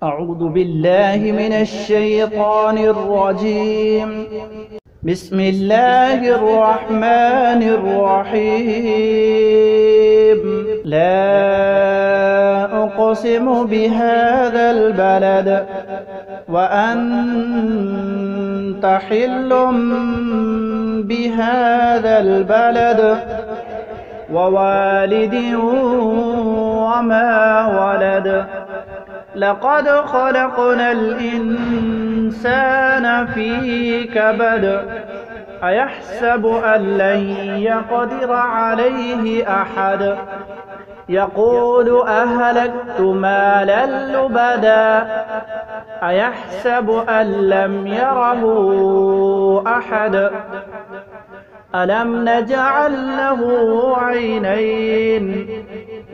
أعوذ بالله من الشيطان الرجيم. بسم الله الرحمن الرحيم. لا أقسم بهذا البلد وأنت حل بهذا البلد ووالد وما ولد. لقد خلقنا الإنسان في كبد. أيحسب أن لن يقدر عليه أحد. يقول أهلكت مالا لبدا. أيحسب أن لم يره أحد. ألم نجعل له عينين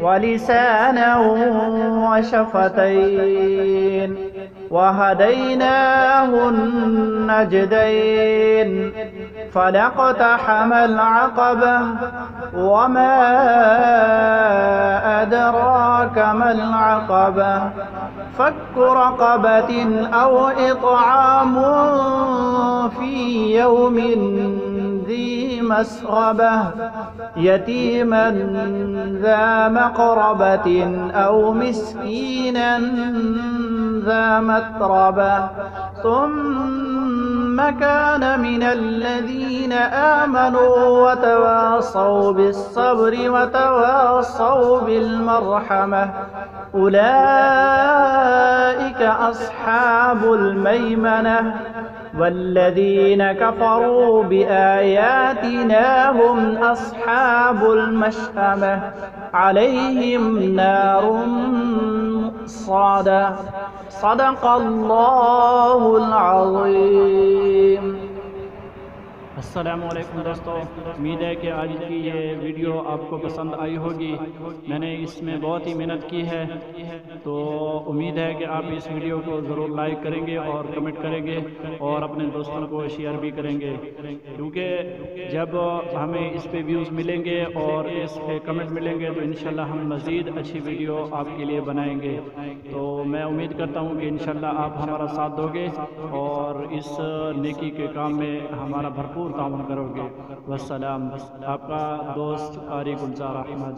ولسانا وشفتين وهديناه النجدين. فلاقتحم العقبة وما أدراك ما العقبة. فك رقبة أو إطعام في يوم ذي مسغبة يتيما ذا مقربة أو مسكينا ذا متربة. ثم كان من الذين آمنوا وتواصوا بالصبر وتواصوا بالمرحمة. أولئك أصحاب الميمنة. والذين كفروا بآياتنا هم أصحاب المشأمة. عليهم نار مؤصدة. صدق الله العظيम। अस्सलामुअलैकुम दोस्तों, उम्मीद है कि आज की ये वीडियो आपको पसंद आई होगी। मैंने इसमें बहुत ही मेहनत की है, तो उम्मीद है कि आप इस वीडियो को ज़रूर लाइक करेंगे और कमेंट करेंगे और अपने दोस्तों को शेयर भी करेंगे, क्योंकि जब हमें इस पे व्यूज़ मिलेंगे और इस पे कमेंट मिलेंगे तो इंशाल्लाह हम मज़ीद अच्छी वीडियो आपके लिए बनाएंगे। तो मैं उम्मीद करता हूँ कि इंशाल्लाह आप हमारा साथ दोगे और इस नेकी के काम में हमारा भरपूर ताउन करोगे। वस्सलाम, आपका दोस्त कारी गुलजार अहमद।